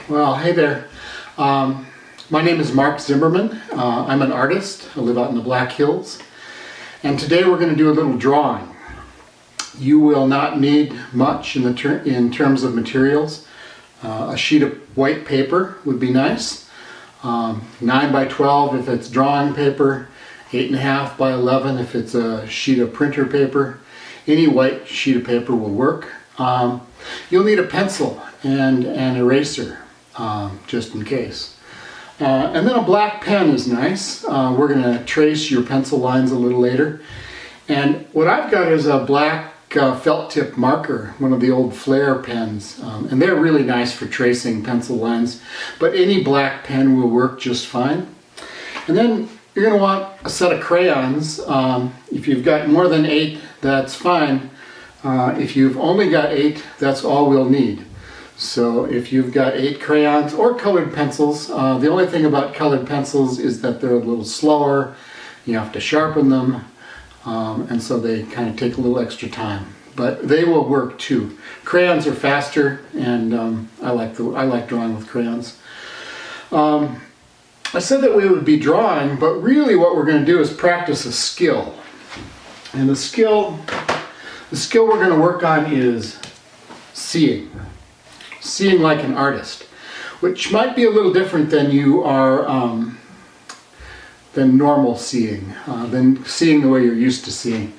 Well, hey there. My name is Mark Zimmerman. I'm an artist. I live out in the Black Hills. And today we're going to do a little drawing. You will not need much in terms of materials. A sheet of white paper would be nice. 9 by 12 if it's drawing paper. 8.5 by 11 if it's a sheet of printer paper. Any white sheet of paper will work. You'll need a pencil and an eraser, just in case. And then a black pen is nice. We're going to trace your pencil lines a little later. And what I've got is a black felt tip marker, one of the old Flair pens. And they're really nice for tracing pencil lines. But any black pen will work just fine. And then you're going to want a set of crayons. If you've got more than 8, that's fine. If you've only got 8, that's all we'll need. So if you've got 8 crayons or colored pencils, the only thing about colored pencils is that they're a little slower. You have to sharpen them, and so they kind of take a little extra time. But they will work too. Crayons are faster, and I like drawing with crayons. I said that we would be drawing, but really what we're going to do is practice a skill. And the skill we're going to work on is seeing. Seeing like an artist, which might be a little different than you are, than normal seeing, than seeing the way you're used to seeing.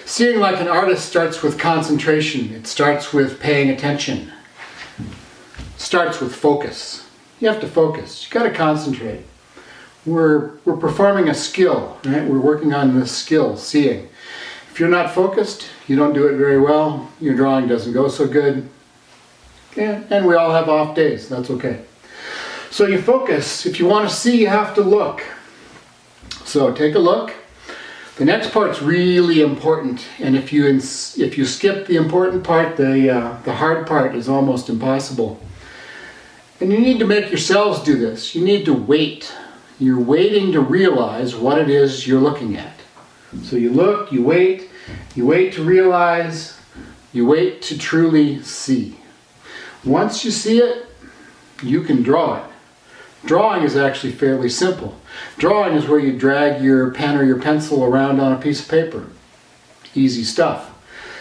Seeing like an artist starts with concentration. It starts with paying attention. It starts with focus. You have to focus. You got to concentrate. We're performing a skill, right? We're working on this skill, seeing. If you're not focused, you don't do it very well. Your drawing doesn't go so good. And we all have off days. That's okay. So you focus. If you want to see, you have to look. So take a look. The next part's really important. And if you skip the important part, the hard part is almost impossible. And you need to make yourselves do this. You need to wait. You're waiting to realize what it is you're looking at. So you look, you wait to realize, you wait to truly see. Once you see it, you can draw it. Drawing is actually fairly simple. Drawing is where you drag your pen or your pencil around on a piece of paper. Easy stuff.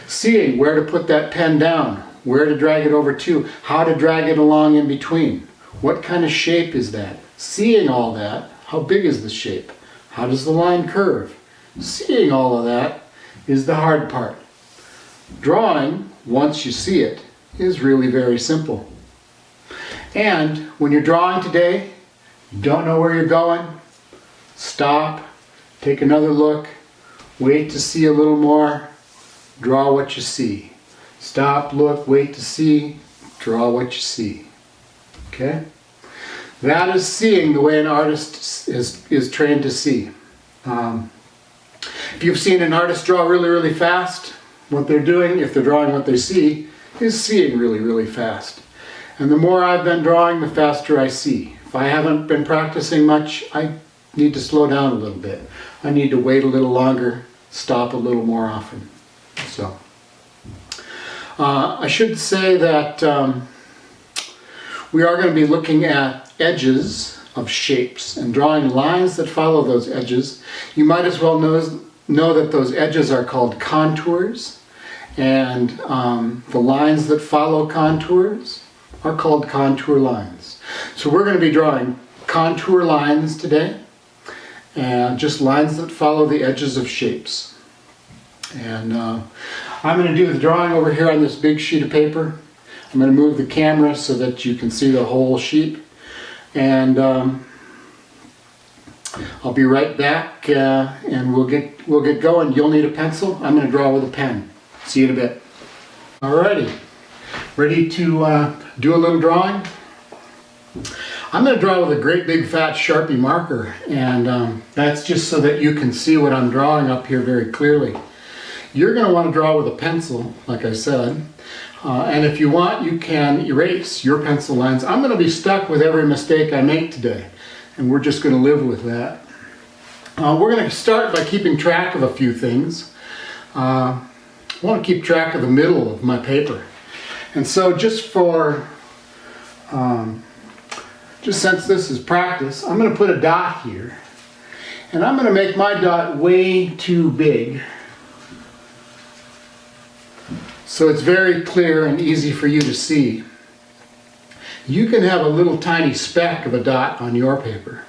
Seeing where to put that pen down, where to drag it over to, how to drag it along in between. What kind of shape is that? Seeing all that, how big is the shape? How does the line curve? Seeing all of that is the hard part. Drawing, once you see it, is really very simple. And when you're drawing today, you don't know where you're going, stop, take another look, wait to see a little more, draw what you see. Stop, look, wait to see, draw what you see. Okay? That is seeing the way an artist is trained to see. If you've seen an artist draw really, really fast, what they're doing, if they're drawing what they see, is seeing really, really fast. And the more I've been drawing, the faster I see. If I haven't been practicing much, I need to slow down a little bit. I need to wait a little longer, stop a little more often. So, I should say that we are going to be looking at edges of shapes and drawing lines that follow those edges. You might as well know that those edges are called contours. And the lines that follow contours are called contour lines. So we're going to be drawing contour lines today, and just lines that follow the edges of shapes. And I'm going to do the drawing over here on this big sheet of paper. I'm going to move the camera so that you can see the whole sheet. And I'll be right back, and we'll get going. You'll need a pencil. I'm going to draw with a pen. See you in a bit. Alrighty, ready to do a little drawing? I'm going to draw with a great big fat Sharpie marker, and that's just so that you can see what I'm drawing up here very clearly. You're going to want to draw with a pencil, like I said, and if you want, you can erase your pencil lines. I'm going to be stuck with every mistake I make today, and we're just going to live with that. We're going to start by keeping track of a few things. I want to keep track of the middle of my paper. And so just for just since this is practice, I'm going to put a dot here. And I'm going to make my dot way too big, so it's very clear and easy for you to see. You can have a little tiny speck of a dot on your paper.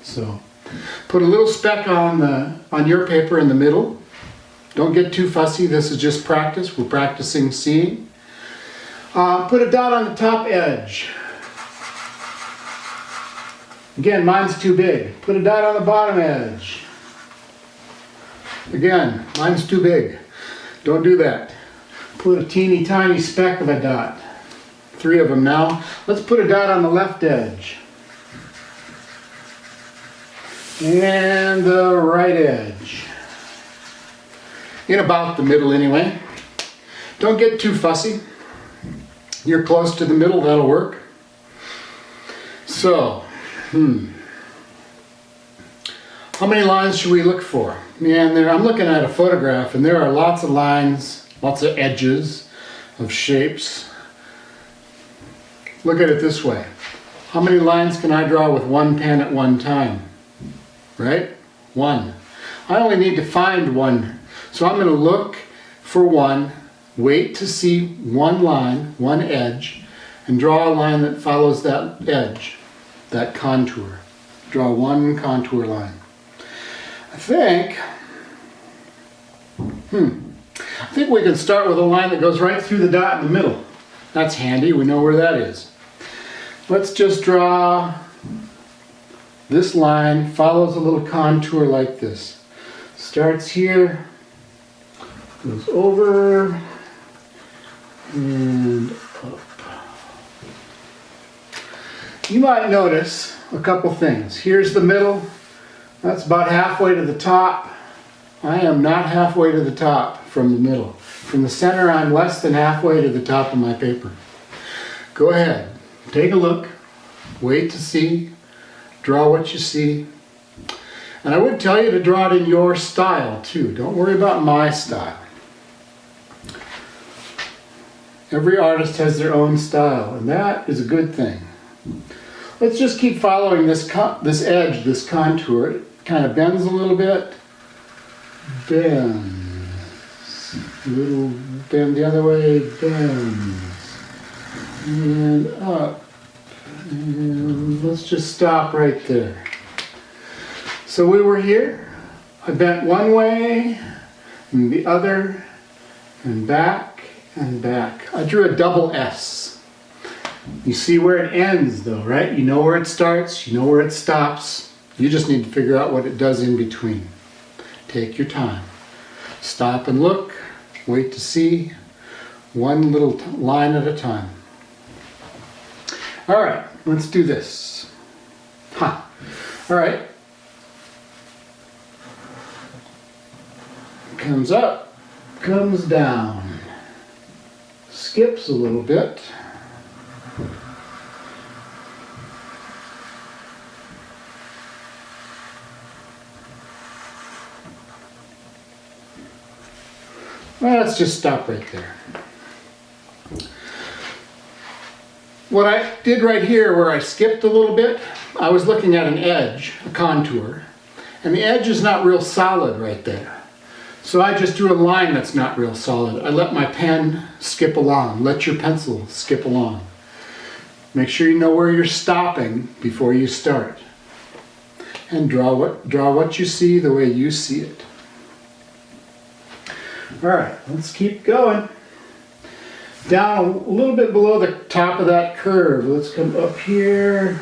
So put a little speck on your paper in the middle. Don't get too fussy. This is just practice. We're practicing seeing. Put a dot on the top edge. Again, mine's too big. Put a dot on the bottom edge. Again, mine's too big. Don't do that. Put a teeny tiny speck of a dot. 3 of them now. Let's put a dot on the left edge. And the right edge. In about the middle anyway. Don't get too fussy. You're close to the middle, that'll work. So, how many lines should we look for? Man, I'm looking at a photograph and there are lots of lines, lots of edges of shapes. Look at it this way. How many lines can I draw with one pen at one time? Right? 1. I only need to find 1. So I'm going to look for 1, wait to see 1 line, 1 edge, and draw a line that follows that edge, that contour. Draw 1 contour line. I think we can start with a line that goes right through the dot in the middle. That's handy, we know where that is. Let's just draw this line, follows a little contour like this. Starts here, goes over, and up. You might notice a couple things. Here's the middle. That's about halfway to the top. I am not halfway to the top from the middle. From the center, I'm less than halfway to the top of my paper. Go ahead, take a look, wait to see, draw what you see. And I would tell you to draw it in your style too. Don't worry about my style. Every artist has their own style, and that is a good thing. Let's just keep following this edge, this contour. It kind of bends a little bit. Bends. A little bend the other way. Bends. And up. And let's just stop right there. So we were here. I bent one way, and the other, and back, and back. I drew a double S. You see where it ends though, right? You know where it starts, you know where it stops. You just need to figure out what it does in between. Take your time. Stop and look, wait to see, one little line at a time. All right, let's do this. All right. Comes up, comes down, skips a little bit. Well, let's just stop right there. What I did right here where I skipped a little bit, I was looking at an edge, a contour, and the edge is not real solid right there. So I just drew a line that's not real solid. I let my pen skip along. Let your pencil skip along. Make sure you know where you're stopping before you start. And draw what you see the way you see it. All right, let's keep going. Down a little bit below the top of that curve. Let's come up here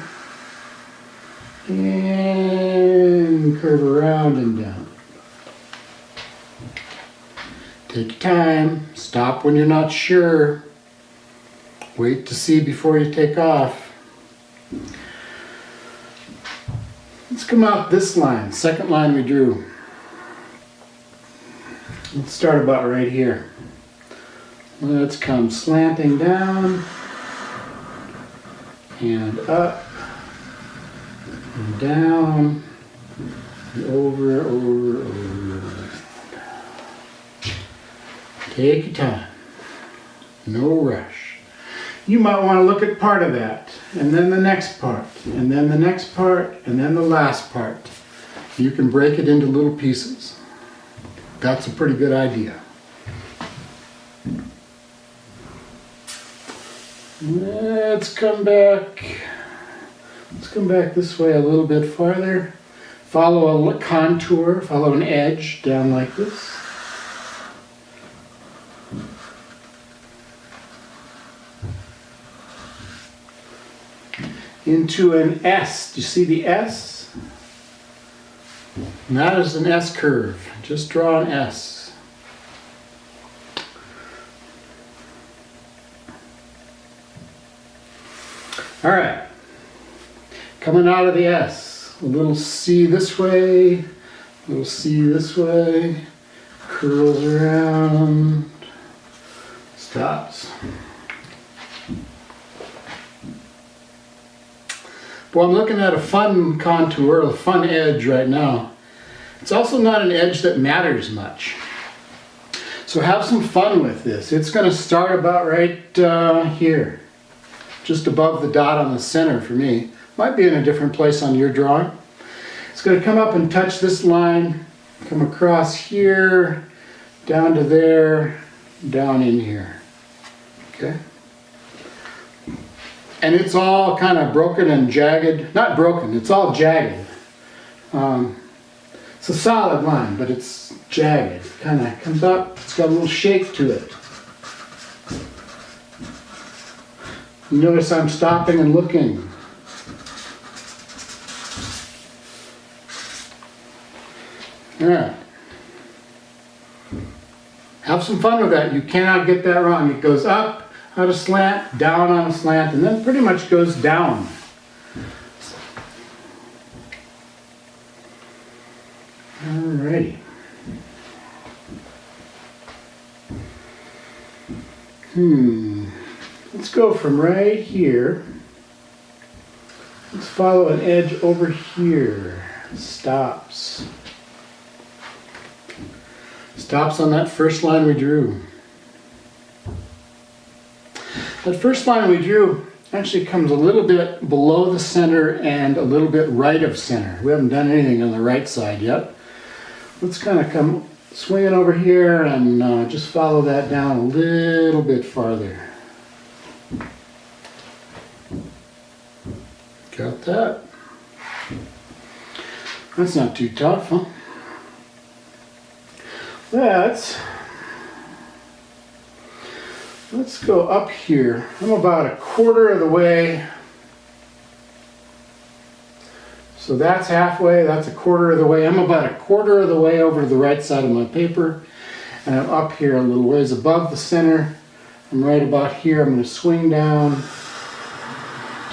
and curve around and down. Take your time. Stop when you're not sure. Wait to see before you take off. Let's come out this line, second line we drew. Let's start about right here. Let's come slanting down and up and down and over. Take your time. No rush. you might want to look at part of that, and then the next part, and then the next part, and then the last part. You can break it into little pieces. That's a pretty good idea. Let's come back. Let's come back this way a little bit farther. Follow a contour, follow an edge down like this. Into an S. Do you see the S? And that is an S curve. Just draw an S. All right. Coming out of the S, a little C this way, a little C this way, curls around, stops. Well, I'm looking at a fun contour, a fun edge right now. It's also not an edge that matters much. So have some fun with this. It's going to start about right here, just above the dot on the center for me. Might be in a different place on your drawing. It's going to come up and touch this line, come across here, down to there, down in here. Okay? And it's all kind of broken and jagged. Not broken, it's all jagged. It's a solid line, but it's jagged. It kind of comes up, it's got a little shape to it. You notice I'm stopping and looking. Alright. Have some fun with that. You cannot get that wrong. It goes up on a slant, down on a slant, and then pretty much goes down. Alrighty. Let's go from right here. Let's follow an edge over here. Stops. Stops on that first line we drew. That first line we drew actually comes a little bit below the center and a little bit right of center. We haven't done anything on the right side yet. Let's kind of come swinging over here and just follow that down a little bit farther. Got that? That's not too tough, huh? Let's go up here. I'm about a quarter of the way. So that's halfway, that's a quarter of the way. I'm about a quarter of the way over to the right side of my paper. And I'm up here a little ways above the center. I'm right about here. I'm going to swing down,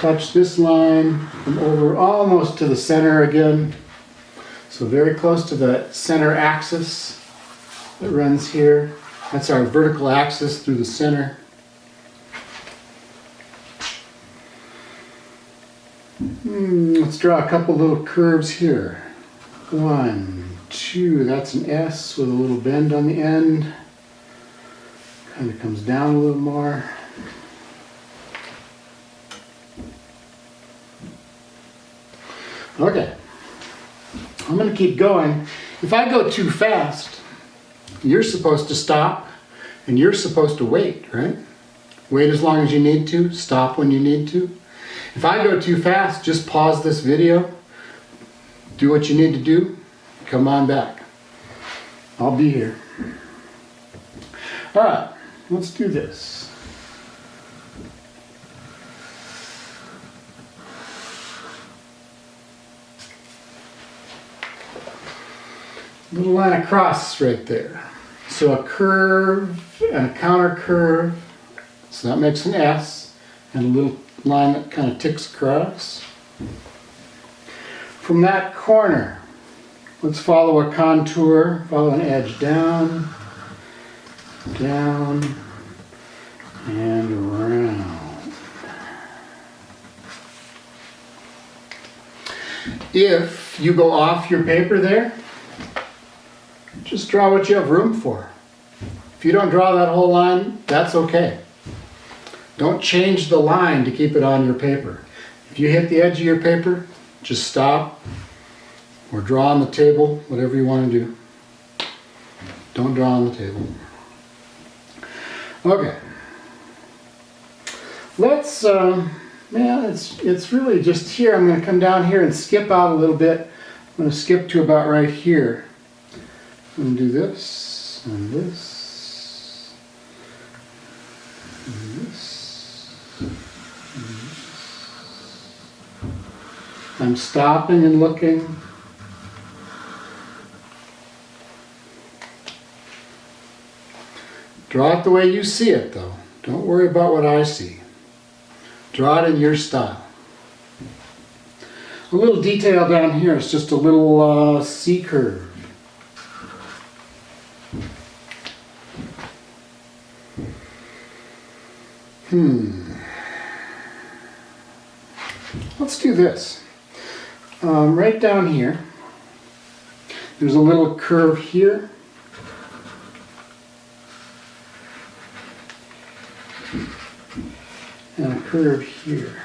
touch this line, come over almost to the center again. So very close to the center axis that runs here. That's our vertical axis through the center. Let's draw a couple little curves here. 1, 2, that's an S with a little bend on the end. Kind of comes down a little more. Okay, I'm going to keep going. If I go too fast, you're supposed to stop and you're supposed to wait, right? Wait as long as you need to, stop when you need to. If I go too fast, just pause this video, do what you need to do, come on back. I'll be here. All right, let's do this. Little line across right there. So a curve and a counter curve. So that makes an S and a little line that kind of ticks across. From that corner, let's follow a contour, follow an edge down, down, and around. If you go off your paper there, just draw what you have room for. If you don't draw that whole line, that's okay. Don't change the line to keep it on your paper. If you hit the edge of your paper, just stop or draw on the table, whatever you want to do. Don't draw on the table. Okay. Let's, it's really just here. I'm going to come down here and skip out a little bit. I'm going to skip to about right here. I'm going to do this, and this, and this, and this. I'm stopping and looking. Draw it the way you see it, though. Don't worry about what I see. Draw it in your style. A little detail down here is just a little C curve. Let's do this. Right down here, there's a little curve here. And a curve here.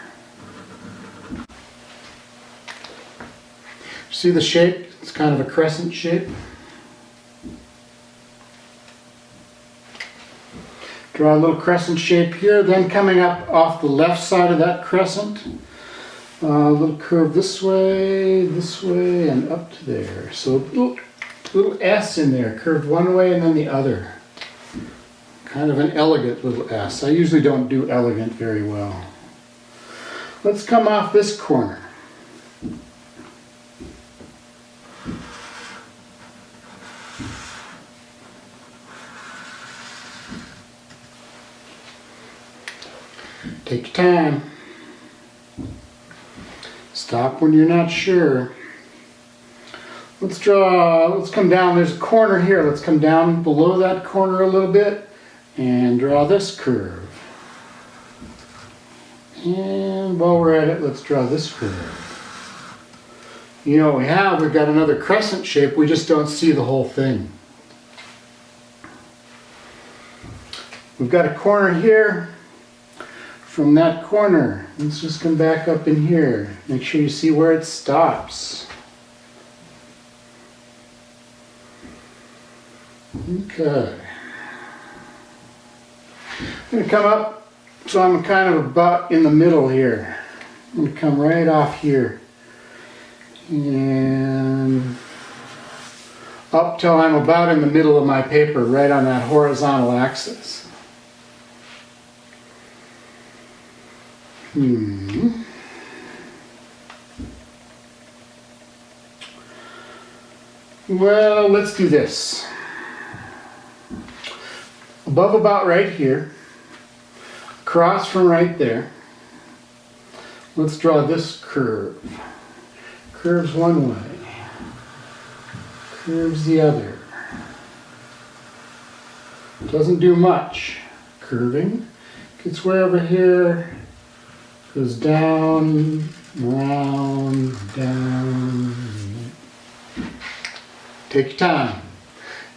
See the shape? It's kind of a crescent shape. Draw a little crescent shape here, then coming up off the left side of that crescent, a little curve this way, and up to there. So a little S in there, curved one way and then the other. Kind of an elegant little S. I usually don't do elegant very well. Let's come off this corner. Take your time. Stop when you're not sure. Let's come down. There's a corner here. Let's come down below that corner a little bit and draw this curve. And while we're at it, let's draw this curve. You know what we have? We've got another crescent shape. We just don't see the whole thing. We've got a corner here. From that corner, let's just come back up in here. Make sure you see where it stops. Okay. I'm going to come up, so I'm kind of about in the middle here. I'm going to come right off here. And up till I'm about in the middle of my paper, right on that horizontal axis. Well, let's do this. Above about right here, across from right there, let's draw this curve. Curves one way, curves the other. Doesn't do much. Curving, gets way over here, goes down, round, down. Take your time.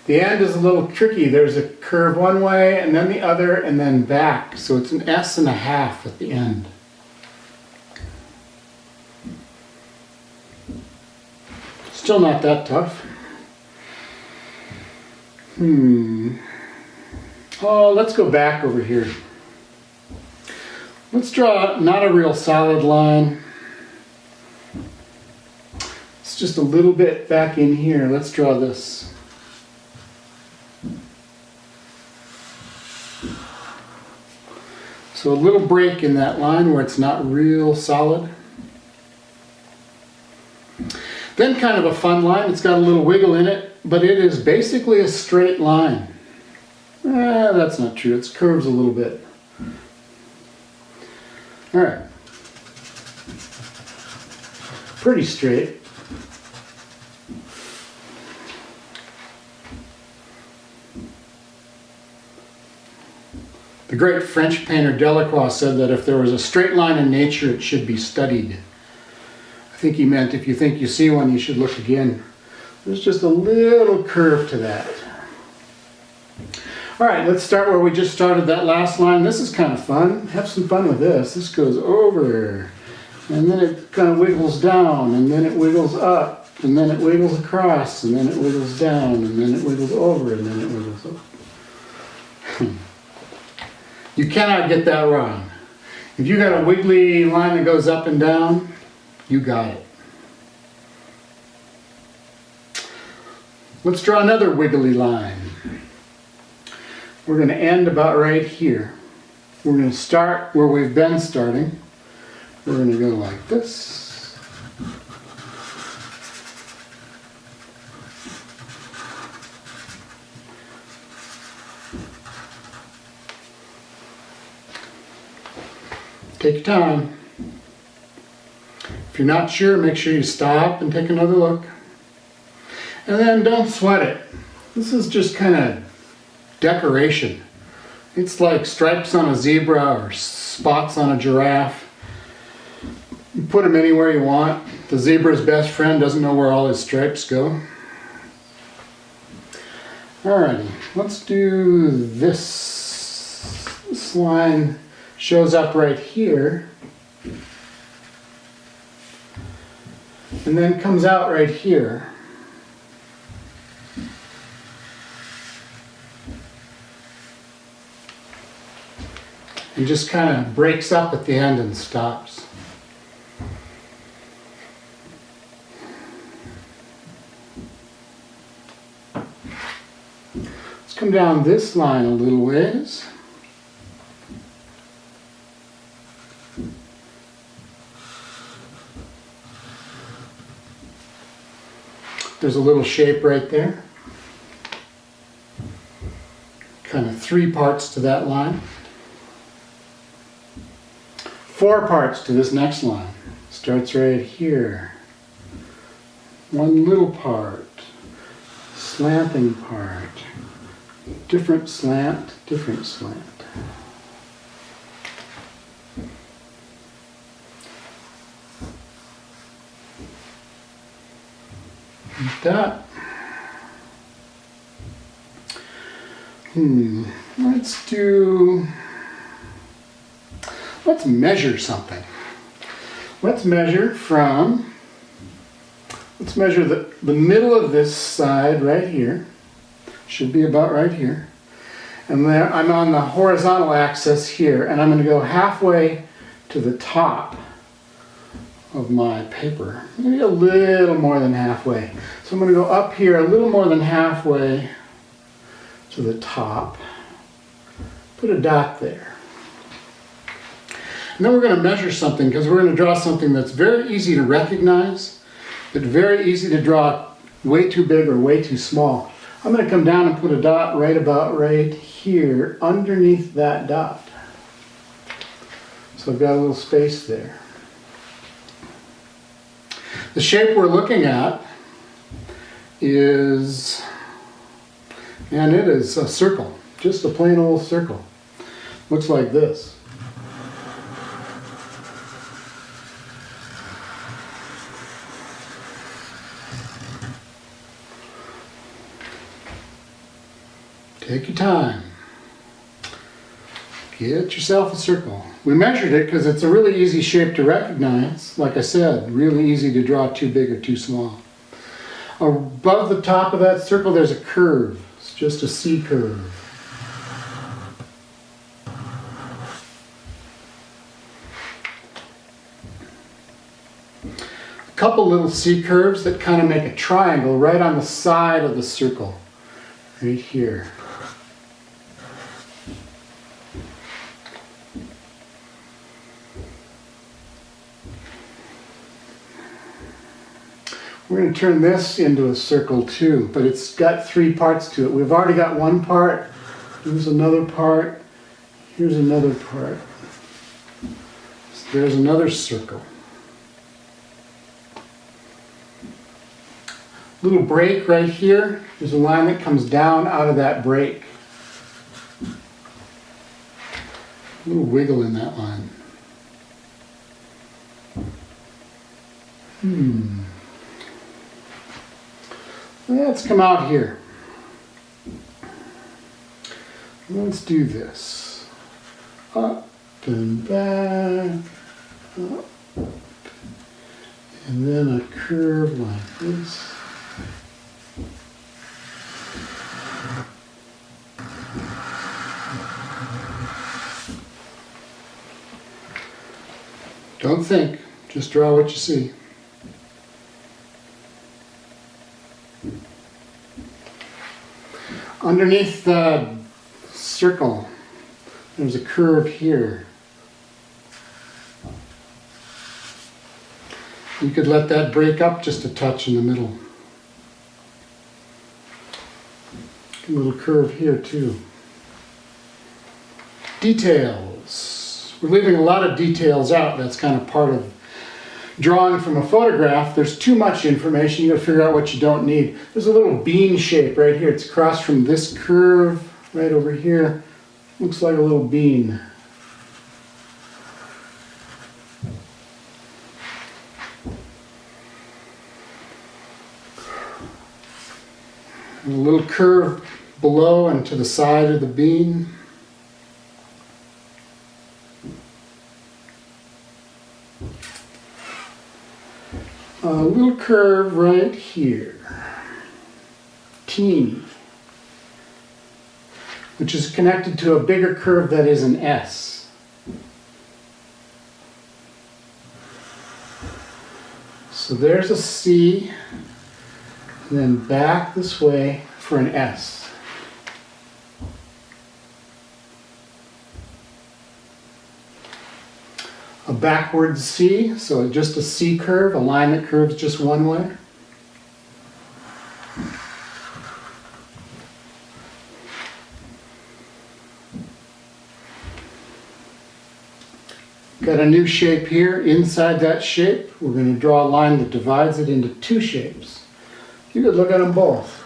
The end is a little tricky. There's a curve one way and then the other and then back. So it's an S and a half at the end. Still not that tough. Oh, let's go back over here. Let's draw not a real solid line. It's just a little bit back in here. Let's draw this. So a little break in that line where it's not real solid. Then kind of a fun line. It's got a little wiggle in it, but it is basically a straight line. That's not true. It curves a little bit. All right. Pretty straight. The great French painter Delacroix said that if there was a straight line in nature, it should be studied. I think he meant if you think you see one, you should look again. There's just a little curve to that. All right, let's start where we just started that last line. This is kind of fun. Have some fun with this. This goes over, and then it kind of wiggles down, and then it wiggles up, and then it wiggles across, and then it wiggles down, and then it wiggles over, and then it wiggles up. You cannot get that wrong. If you got a wiggly line that goes up and down, you got it. Let's draw another wiggly line. We're going to end about right here. We're going to start where we've been starting. We're going to go like this. Take your time. If you're not sure, make sure you stop and take another look. And then don't sweat it. This is just kind of decoration. It's like stripes on a zebra or spots on a giraffe. You put them anywhere you want. The zebra's best friend doesn't know where all his stripes go. Alrighty, let's do this. This line shows up right here and then comes out right here. And just kind of breaks up at the end and stops. Let's come down this line a little ways. There's a little shape right there. Kind of 3 parts to that line. 4 parts to this next line. Starts right here. 1 little part, slanting part, different slant, different slant. Like that. Let's measure something. Let's measure the middle of this side right here. Should be about right here. And then I'm on the horizontal axis here, and I'm going to go halfway to the top of my paper. Maybe a little more than halfway. So I'm going to go up here a little more than halfway to the top. Put a dot there. And then we're going to measure something, because we're going to draw something that's very easy to recognize, but very easy to draw way too big or way too small. I'm going to come down and put a dot right about right here underneath that dot. So I've got a little space there. The shape we're looking at is, and it is a circle, just a plain old circle. Looks like this. Take your time. Get yourself a circle. We measured it because it's a really easy shape to recognize. Like I said, really easy to draw too big or too small. Above the top of that circle there's a curve. It's just a C curve. A couple little C curves that kind of make a triangle right on the side of the circle. Right here. We're going to turn this into a circle too, but it's got 3 parts to it. We've already got 1 part. Here's another part. Here's another part. There's another circle. Little break right here. There's a line that comes down out of that break. A little wiggle in that line. Let's come out here. Let's do this. Up and back, up, and then a curve like this. Don't think, just draw what you see. Underneath the circle, there's a curve here. You could let that break up just a touch in the middle. A little curve here too. Details. We're leaving a lot of details out. That's kind of part of drawing from a photograph. There's too much information. You got to figure out what you don't need. There's a little bean shape right here. It's across from this curve right over here. Looks like a little bean. And a little curve below and to the side of the bean. A little curve right here, teeny, which is connected to a bigger curve that is an S. So there's a C, and then back this way for an S. A backwards C, so just a C curve, a line that curves just one way. Got a new shape here. Inside that shape, we're going to draw a line that divides it into two shapes. You could look at them both.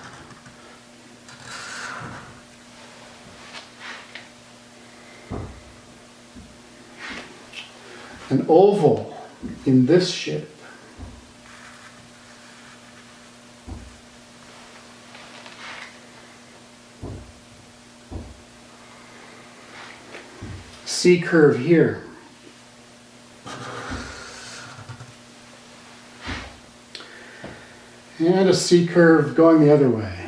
An oval in this shape. C curve here. And a C curve going the other way.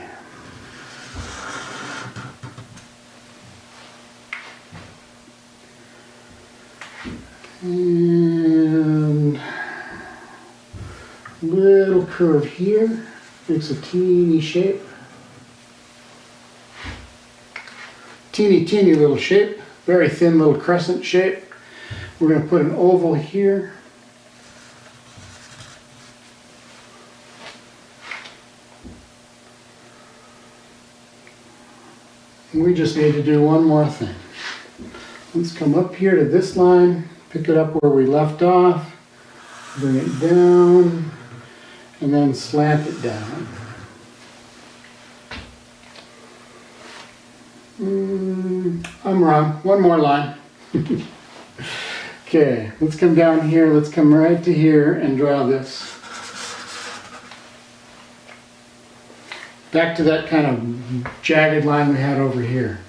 And little curve here, makes a teeny shape. Teeny little shape, very thin little crescent shape. We're going to put an oval here. And we just need to do one more thing. Let's come up here to this line. Pick it up where we left off, bring it down, and then slant it down. I'm wrong. One more line. Okay, let's come down here. Let's come right to here and draw this. Back to that kind of jagged line we had over here.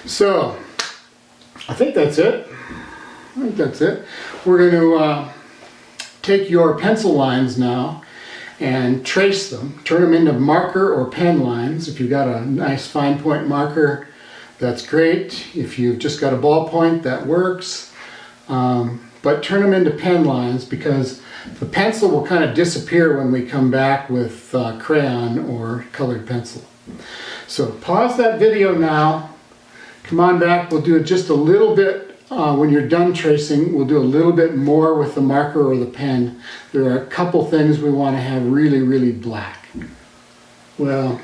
So, I think that's it. We're going to take your pencil lines now and trace them. Turn them into marker or pen lines. If you've got a nice fine point marker, that's great. If you've just got a ballpoint, that works. But turn them into pen lines because the pencil will kind of disappear when we come back with crayon or colored pencil. So pause that video now. Come on back, we'll do it just a little bit, when you're done tracing, we'll do a little bit more with the marker or the pen. There are a couple things we want to have really black. Well,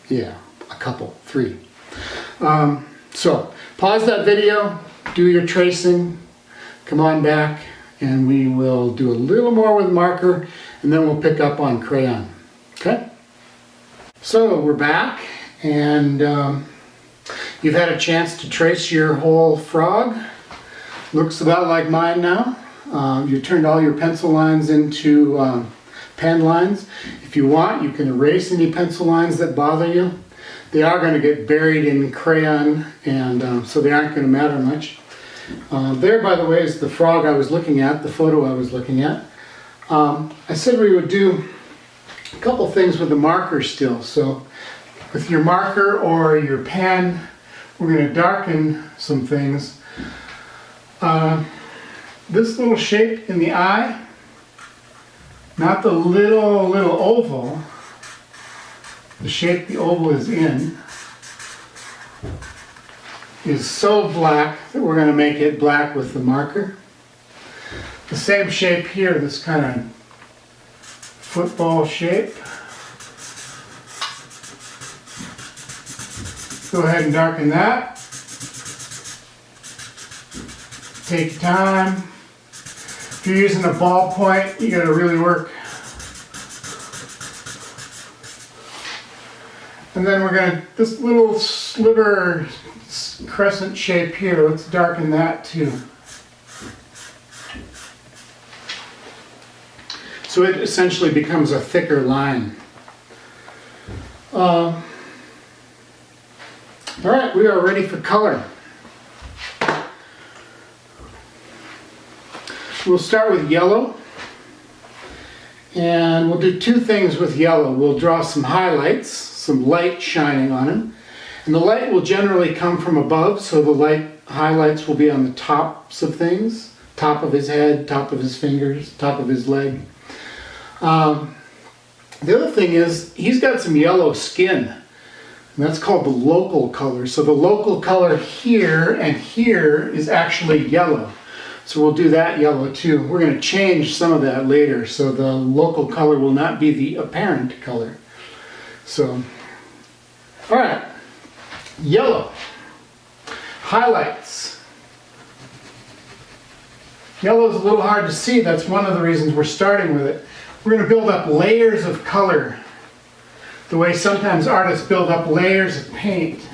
yeah, a couple, 3. So, pause that video, do your tracing, come on back, and we will do a little more with marker, and then we'll pick up on crayon. Okay? So, we're back, and you've had a chance to trace your whole frog. Looks about like mine now. You turned all your pencil lines into pen lines. If you want, you can erase any pencil lines that bother you. They are going to get buried in crayon, and so they aren't going to matter much. There, by the way, is the frog I was looking at, the photo I was looking at. I said we would do a couple things with the marker still. So with your marker or your pen, we're going to darken some things. This little shape in the eye, not the little oval, the shape the oval is in, is so black that we're going to make it black with the marker. The same shape here, this kind of football shape. Go ahead and darken that. Take your time. If you're using a ballpoint, you got to really work. And then we're going to, this little sliver crescent shape here, let's darken that too. So it essentially becomes a thicker line. All right, we are ready for color. We'll start with yellow, and we'll do two things with yellow. We'll draw some highlights, some light shining on him, and the light will generally come from above, so the light highlights will be on the tops of things, top of his head, top of his fingers, top of his leg. The other thing is he's got some yellow skin, and that's called the local color. So the local color here and here is actually yellow. So we'll do that yellow too. We're going to change some of that later, so the local color will not be the apparent color. So, all right, yellow. Highlights. Yellow is a little hard to see. That's one of the reasons we're starting with it. We're going to build up layers of color, the way sometimes artists build up layers of paint.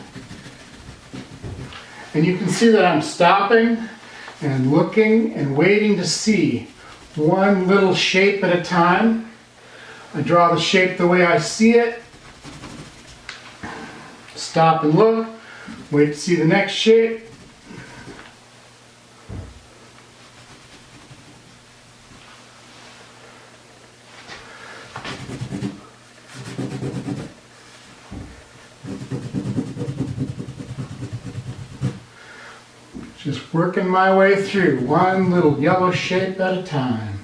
And you can see that I'm stopping and looking and waiting to see one little shape at a time. I draw the shape the way I see it. Stop and look. Wait to see the next shape. Just working my way through one little yellow shape at a time.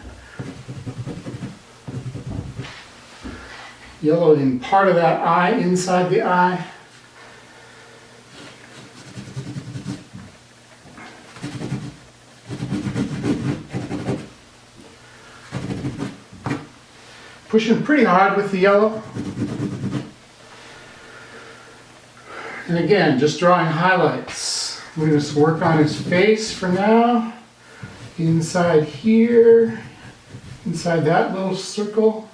Yellow in part of that eye, inside the eye. Pushing pretty hard with the yellow. And again, just drawing highlights. We're going to work on his face for now. Inside here, inside that little circle.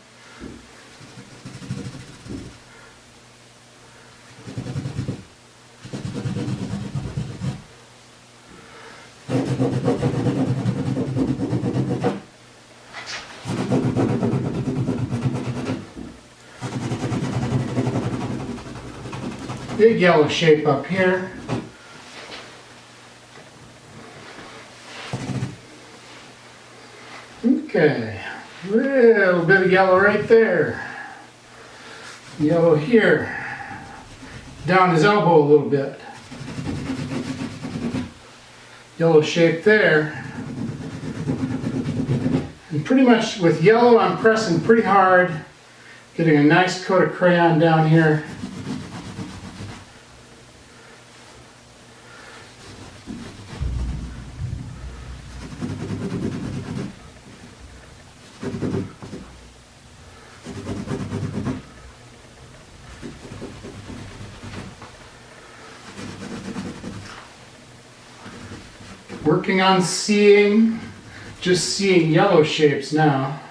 Big yellow shape up here. Okay, a little bit of yellow right there. Yellow here. Down his elbow a little bit. Yellow shape there. And pretty much with yellow I'm pressing pretty hard, getting a nice coat of crayon down here. Working on seeing, just seeing yellow shapes now.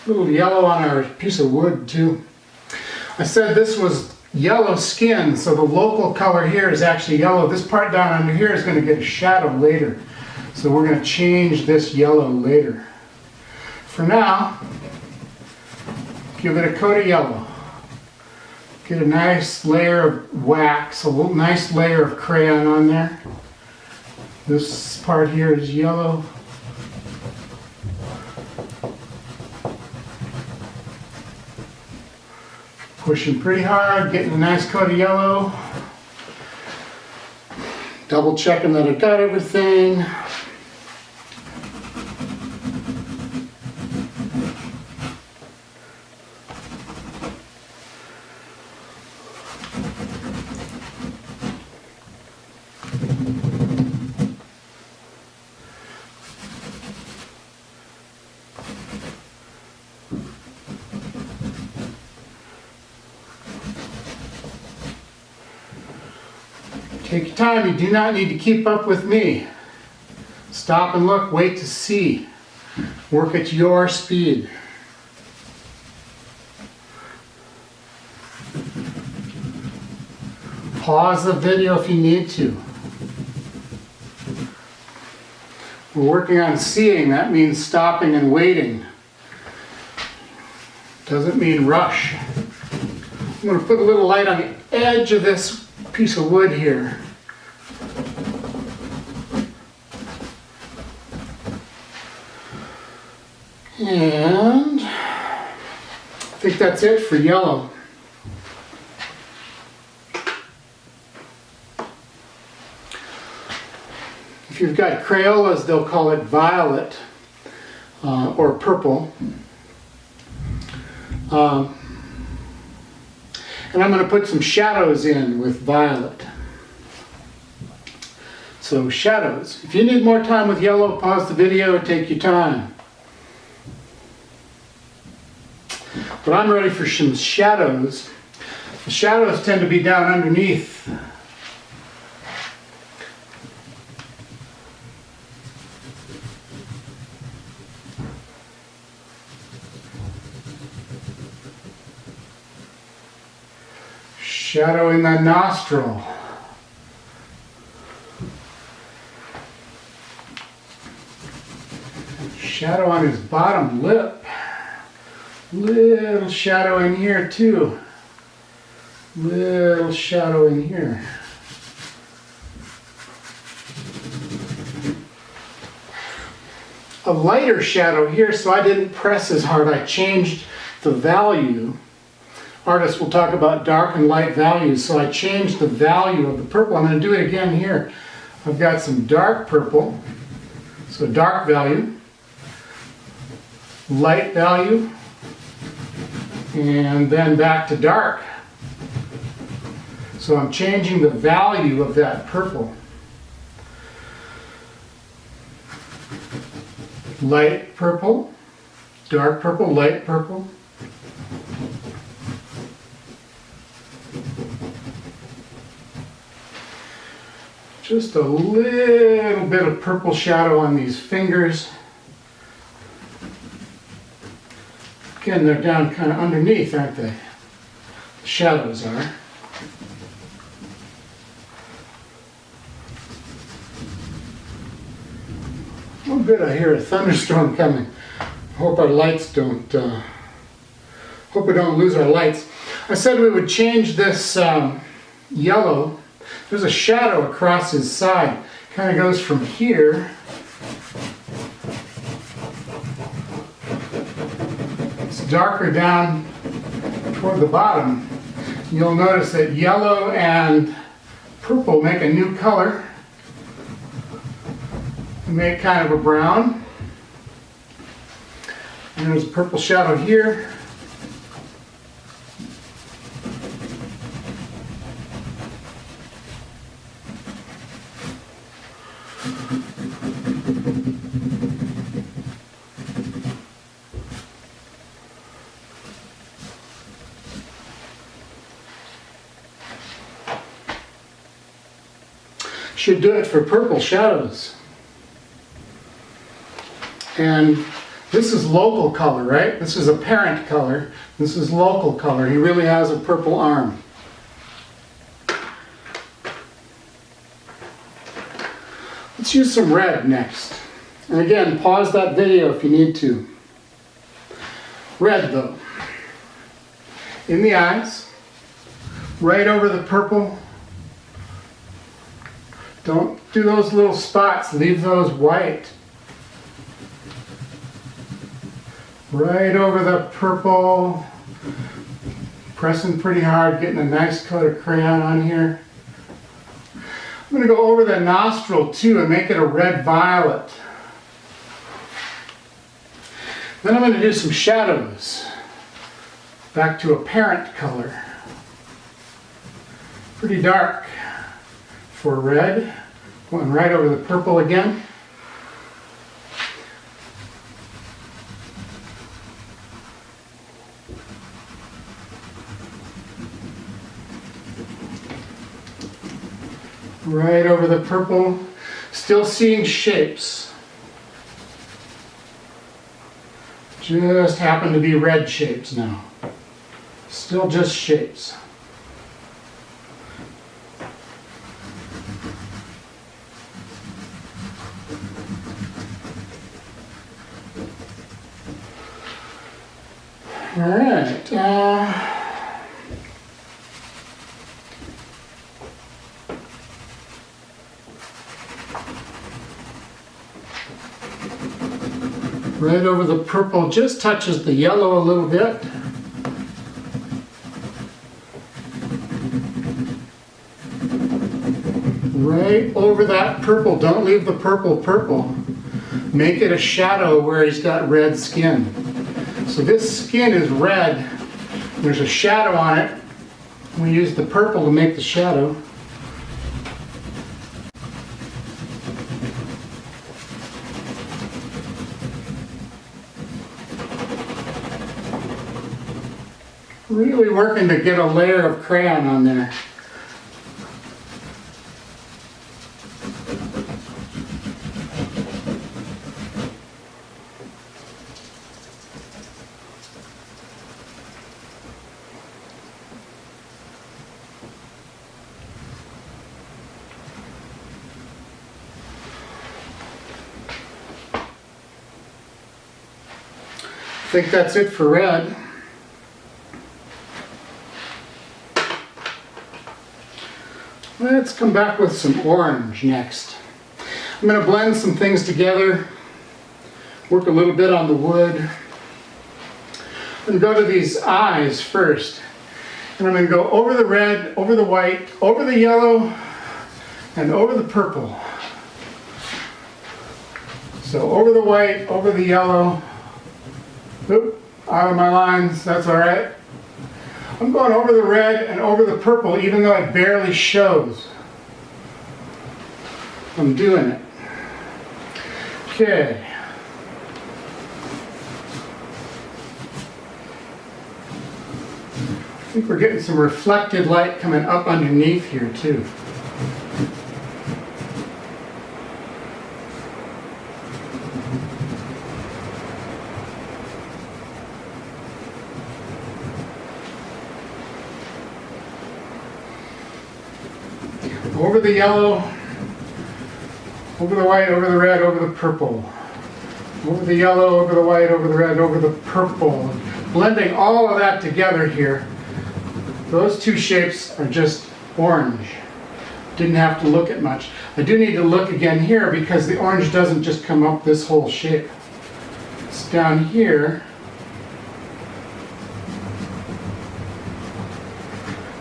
A little yellow on our piece of wood too. I said this was yellow skin, so the local color here is actually yellow. This part down under here is going to get a shadow later. So we're going to change this yellow later. For now, give it a coat of yellow. Get a nice layer of wax, a little nice layer of crayon on there. This part here is yellow. Pushing pretty hard, getting a nice coat of yellow. Double checking that I got everything. Take your time, you do not need to keep up with me. Stop and look, wait to see. Work at your speed. Pause the video if you need to. We're working on seeing, that means stopping and waiting. Doesn't mean rush. I'm going to put a little light on the edge of this piece of wood here. And I think that's it for yellow. If you've got Crayolas, they'll call it violet or purple. And I'm going to put some shadows in with violet. So shadows. If you need more time with yellow, pause the video and take your time. But I'm ready for some shadows. The shadows tend to be down underneath. Shadow in the nostril. Shadow on his bottom lip. Little shadow in here too. Little shadow in here. A lighter shadow here, so I didn't press as hard. I changed the value. Artists will talk about dark and light values, so I changed the value of the purple. I'm going to do it again here. I've got some dark purple, so dark value, light value, and then back to dark. So I'm changing the value of that purple. Light purple, dark purple, light purple. Just a little bit of purple shadow on these fingers. Again, they're down kind of underneath, aren't they? The shadows are. Oh good, I hear a thunderstorm coming. Hope our lights don't, hope we don't lose our lights. I said we would change this yellow. There's a shadow across his side. Kind of goes from here. It's darker down toward the bottom. You'll notice that yellow and purple make a new color. Make kind of a brown. And there's a purple shadow here. Should do it for purple shadows. And this is local color, right? This is apparent color. This is local color. He really has a purple arm. Let's use some red next. And again, pause that video if you need to. Red though. In the eyes, right over the purple. Don't do those little spots, leave those white. Right over the purple. Pressing pretty hard, getting a nice coat of crayon on here. I'm going to go over the nostril too and make it a red violet. Then I'm going to do some shadows. Back to a parent color. Pretty dark for red. Going right over the purple again. Right over the purple, still seeing shapes. Just happen to be red shapes now. Still just shapes. All right. Right over the purple, just touches the yellow a little bit. Right over that purple, don't leave the purple purple. Make it a shadow where he's got red skin. So this skin is red, there's a shadow on it. We use the purple to make the shadow. Really working to get a layer of crayon on there. I think that's it for red. Let's come back with some orange next. I'm going to blend some things together, work a little bit on the wood. I'm going to go to these eyes first. And I'm going to go over the red, over the white, over the yellow, and over the purple. So over the white, over the yellow. Oop, out of my lines, that's all right. I'm going over the red and over the purple, even though it barely shows. I'm doing it. Okay. I think we're getting some reflected light coming up underneath here too. Over the yellow, over the white, over the red, over the purple. Over the yellow, over the white, over the red, over the purple. Blending all of that together here. Those two shapes are just orange. Didn't have to look at much. I do need to look again here because the orange doesn't just come up this whole shape. It's down here.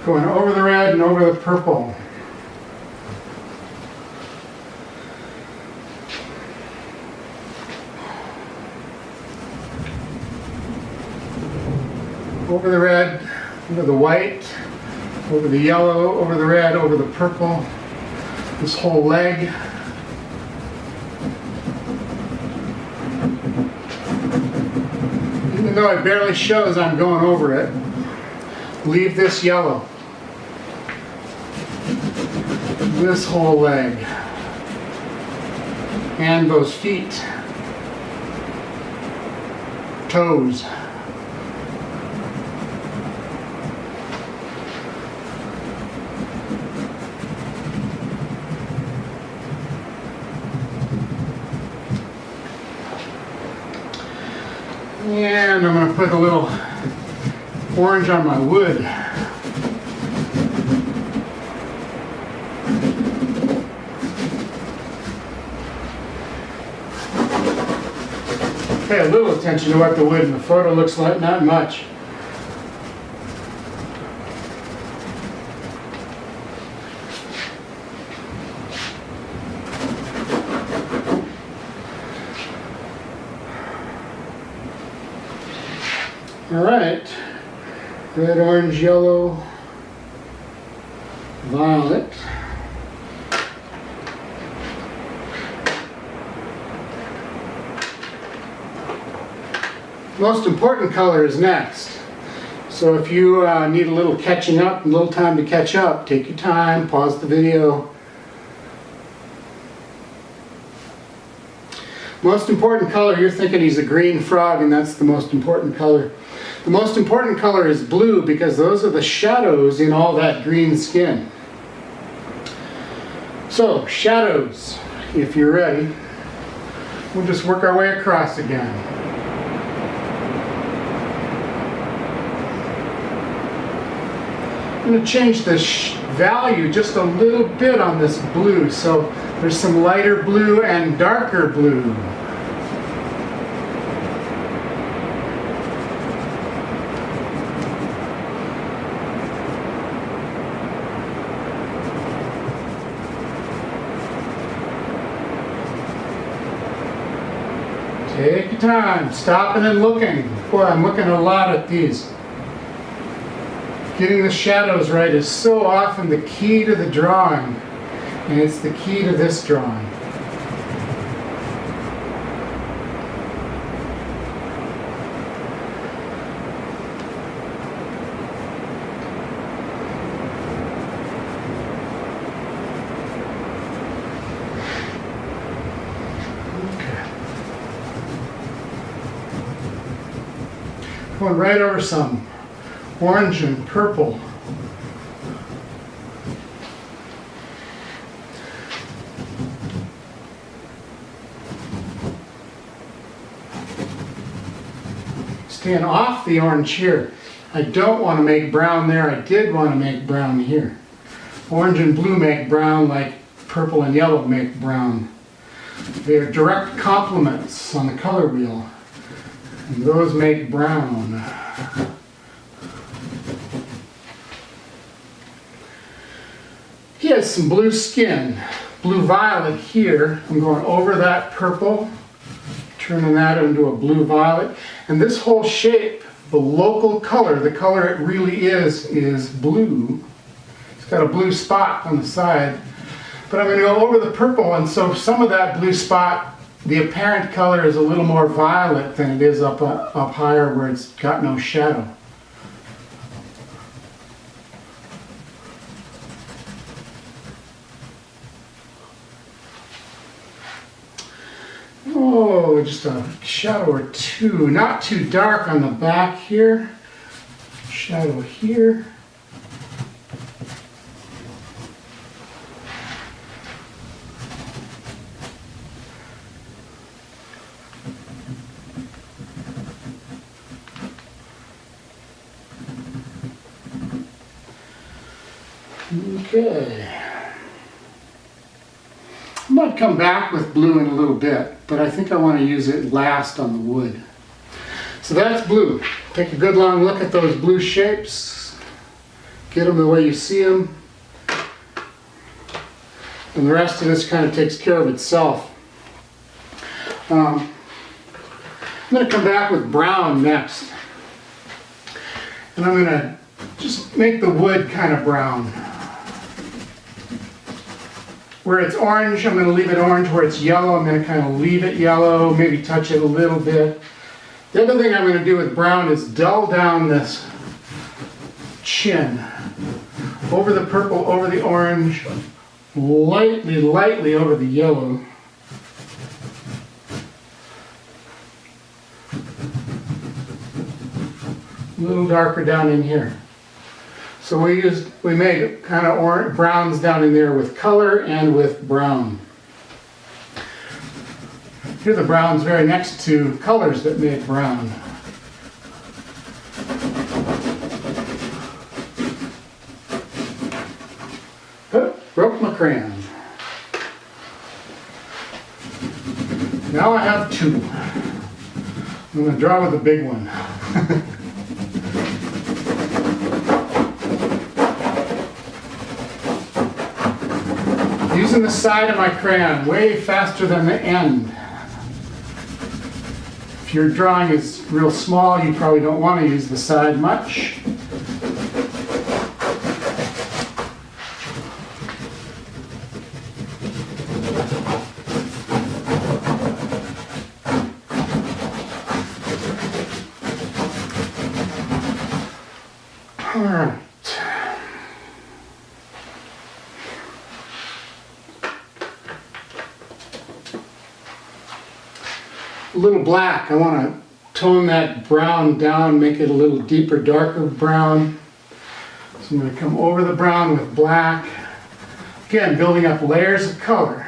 Going over the red and over the purple. Over the red, over the white, over the yellow, over the red, over the purple, this whole leg. Even though it barely shows, I'm going over it. Leave this yellow. This whole leg. And those feet. Toes. And I'm going to put a little orange on my wood. Pay a little attention to what the wood in the photo looks like, not much. All right, red, orange, yellow, violet. Most important color is next. So if you need a little catching up, a little time to catch up, take your time, pause the video. Most important color, you're thinking he's a green frog, and that's the most important color. The most important color is blue because those are the shadows in all that green skin. So, shadows, if you're ready, we'll just work our way across again. I'm going to change the value just a little bit on this blue. So there's some lighter blue and darker blue. Take your time, stopping and looking. Boy, I'm looking a lot at these. Getting the shadows right is so often the key to the drawing, and it's the key to this drawing. Going right over some orange and purple. Staying off the orange here. I don't want to make brown there. I did want to make brown here. Orange and blue make brown like purple and yellow make brown. They are direct complements on the color wheel. And those make brown. He has some blue skin, blue violet here. I'm going over that purple, turning that into a blue violet. And this whole shape, the local color, the color it really is blue. It's got a blue spot on the side. But I'm going to go over the purple, and so some of that blue spot, the apparent color is a little more violet than it is up higher where it's got no shadow. Oh, just a shadow or two. Not too dark on the back here. Shadow here. Okay. I might come back with blue in a little bit, but I think I want to use it last on the wood. So that's blue. Take a good long look at those blue shapes. Get them the way you see them. And the rest of this kind of takes care of itself. I'm going to come back with brown next. And I'm going to just make the wood kind of brown. Where it's orange, I'm going to leave it orange. Where it's yellow, I'm going to kind of leave it yellow, maybe touch it a little bit. The other thing I'm going to do with brown is dull down this chin. Over the purple, over the orange, lightly over the yellow. A little darker down in here. So we made kind of orange, browns down in there with color and with brown. Here the brown's very next to colors that make brown. Now I have two. I'm going to draw with the big one. Using the side of my crayon way faster than the end. If your drawing is real small, you probably don't want to use the side much. All right. A little black. I want to tone that brown down, make it a little deeper, darker brown. So I'm going to come over the brown with black. Again, building up layers of color.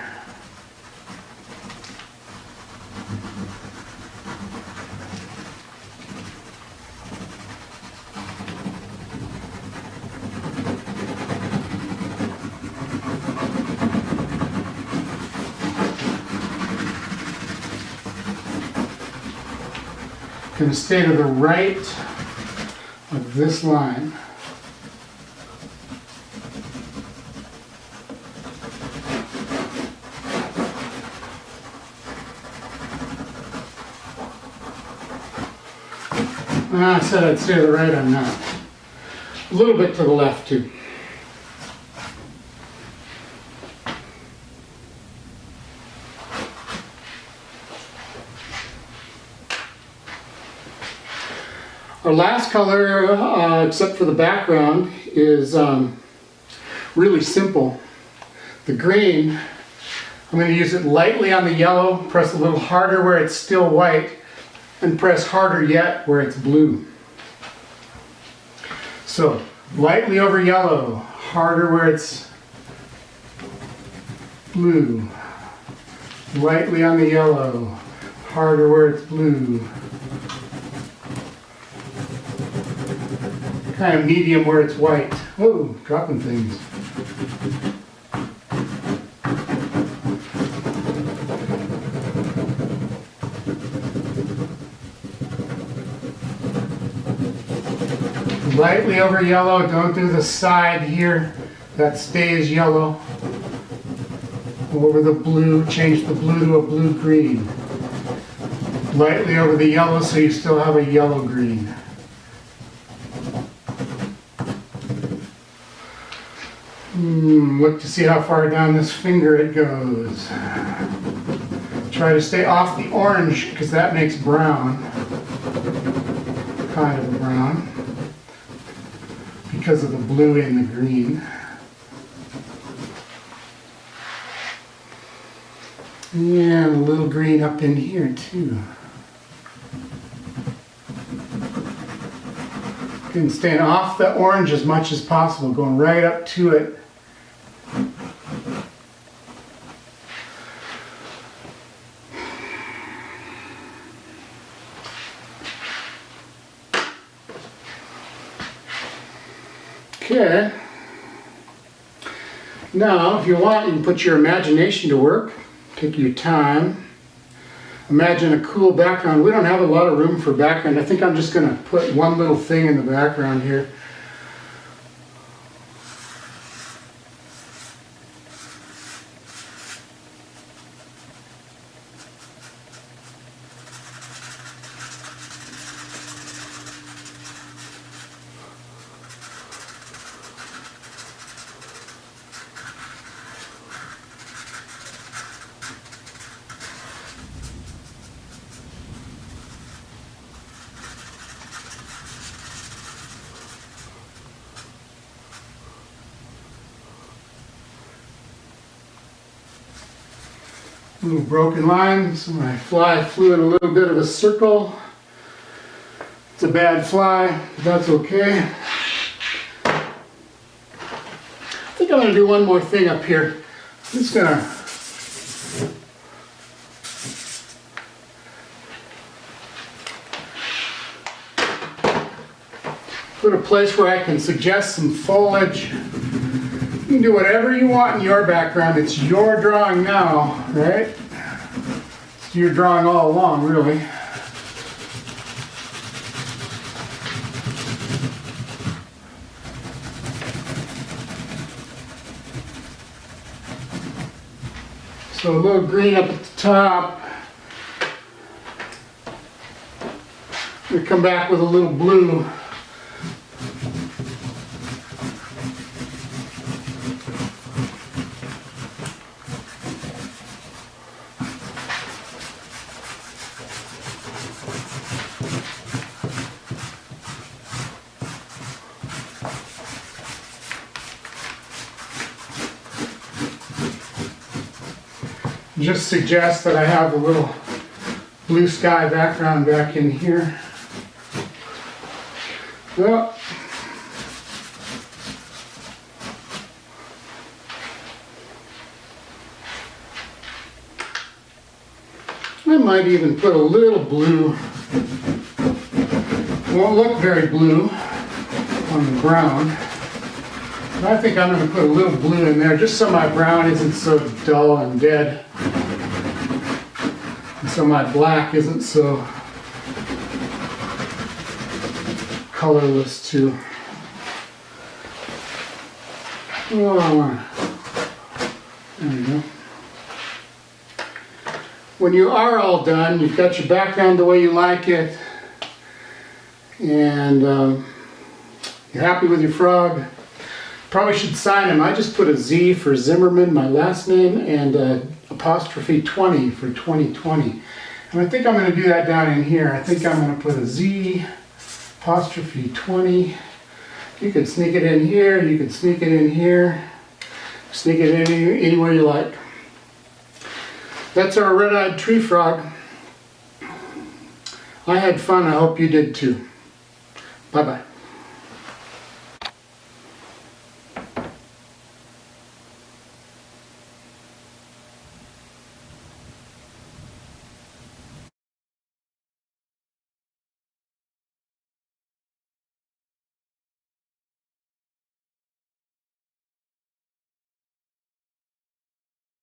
Going to stay to the right of this line. I said I'd stay to the right, I'm not. A little bit to the left too. Our last color, except for the background, is really simple. The green, I'm going to use it lightly on the yellow, press a little harder where it's still white, and press harder yet where it's blue. So, lightly over yellow, harder where it's blue. Lightly on the yellow, harder where it's blue. Kind of medium where it's white. Whoa, dropping things. Lightly over yellow, don't do the side here. That stays yellow. Over the blue, change the blue to a blue-green. Lightly over the yellow so you still have a yellow-green. Look to see how far down this finger it goes. Try to stay off the orange because that makes brown. Kind of a brown. Because of the blue and the green. And a little green up in here too. And staying off the orange as much as possible, going right up to it. Okay. Now, if you want, you can put your imagination to work. Take your time. Imagine a cool background. We don't have a lot of room for background. I think I'm just going to put one little thing in the background here. Little broken line, so my fly flew in a little bit of a circle. It's a bad fly, but that's okay. I think I'm going to do one more thing up here. I'm just going to put a place where I can suggest some foliage. You can do whatever you want in your background. It's your drawing now, right? So you're drawing all along, really. So a little green up at the top. We come back with a little blue. Just suggest that I have a little blue sky background back in here. Well, I might even put a little blue. Won't look very blue on the brown. But I think I'm going to put a little blue in there just so my brown isn't so dull and dead. And so my black isn't so colorless too. Oh, there we go. When you are all done, you've got your background the way you like it, and you're happy with your frog. Probably should sign him. I just put a Z for Zimmerman, my last name, and apostrophe 20 for 2020. And I think I'm going to do that down in here. I think I'm going to put a Z apostrophe 20. You can sneak it in here, you can sneak it in here, sneak it in anywhere you like. That's our red-eyed tree frog. I had fun, I hope you did too. Bye-bye.